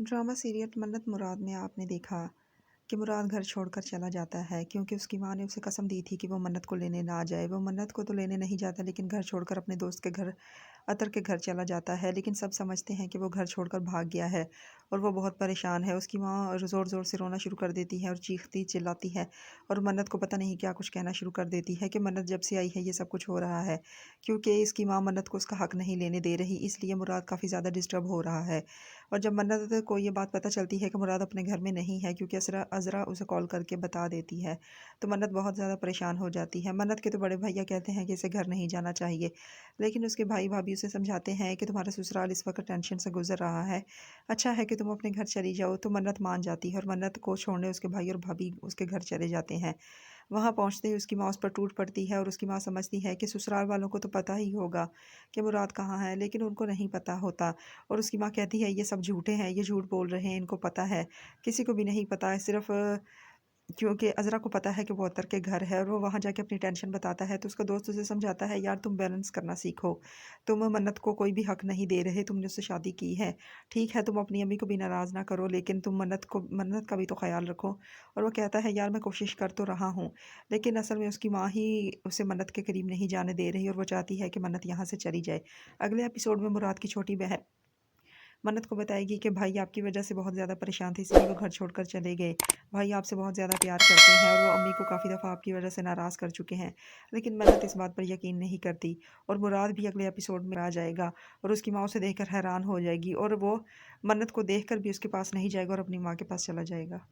Drama serial मन्नत मुराद में आपने देखा कि मुराद घर छोड़कर चला जाता है क्योंकि उसकी माँ ने उसे कसम दी थी कि वो मन्नत को लेने ना जाए। वो मन्नत को तो लेने नहीं जाता लेकिन घर छोड़कर अपने दोस्त के घर अतर के घर चला जाता है। लेकिन सब समझते हैं कि वो घर छोड़कर भाग गया है और वो बहुत परेशान है। उसकी माँ ज़ोर-ज़ोर से रोना शुरू कर देती है और चीखती चिल्लाती है और मन्नत को पता नहीं क्या कुछ कहना शुरू कर देती है कि मन्नत जब से आई है ये सब कुछ हो रहा है। क्योंकि इसकी माँ मन्नत को उसका हक नहीं लेने दे रही, इसलिए मुराद काफ़ी ज़्यादा डिस्टर्ब हो रहा है। और जब मन्नत को ये बात पता चलती है कि मुराद अपने घर में नहीं है क्योंकि अज़रा उसे कॉल करके बता देती है, तो मन्नत बहुत ज़्यादा परेशान हो जाती है। मन्नत के तो बड़े भैया कहते हैं कि इसे घर नहीं जाना चाहिए, लेकिन उसके भाई-भाभी उसे समझाते हैं कि तुम्हारा ससुराल इस वक़्त टेंशन से गुज़र रहा है, अच्छा है कि तुम अपने घर चली जाओ। तो मन्नत मान जाती है और मन्नत को छोड़ने उसके भाई और भाभी उसके घर चले जाते हैं। वहाँ पहुँचते ही उसकी माँ उस पर टूट पड़ती है और उसकी माँ समझती है कि ससुराल वालों को तो पता ही होगा कि मुराद कहाँ है, लेकिन उनको नहीं पता होता। और उसकी माँ कहती है ये सब झूठे हैं, ये झूठ बोल रहे हैं, इनको पता है। किसी को भी नहीं पता है, सिर्फ़ क्योंकि अज़रा को पता है कि वो अतर के घर है और वो वहाँ जाके अपनी टेंशन बताता है, तो उसका दोस्त उसे समझाता है, यार तुम बैलेंस करना सीखो। तुम मन्नत को कोई भी हक नहीं दे रहे, तुमने उससे शादी की है। ठीक है, तुम अपनी अम्मी को भी नाराज़ ना करो, लेकिन तुम मन्नत का भी तो ख़्याल रखो। और वो कहता है, यार मैं कोशिश कर तो रहा हूँ, लेकिन असल में उसकी माँ ही उसे मन्नत के करीब नहीं जाने दे रही और वो चाहती है कि मन्नत यहाँ से चली जाए। अगले एपिसोड में मुराद की छोटी बहन मन्नत को बताएगी कि भाई आपकी वजह से बहुत ज़्यादा परेशान थे, इसलिए वो घर छोड़कर चले गए। भाई आपसे बहुत ज़्यादा प्यार करते हैं और वो अम्मी को काफ़ी दफ़ा आपकी वजह से नाराज़ कर चुके हैं। लेकिन मन्नत इस बात पर यकीन नहीं करती और मुराद भी अगले एपिसोड में आ जाएगा और उसकी माँ उसे देखकर हैरान हो जाएगी और वो मन्नत को देखकर भी उसके पास नहीं जाएगा और अपनी माँ के पास चला जाएगा।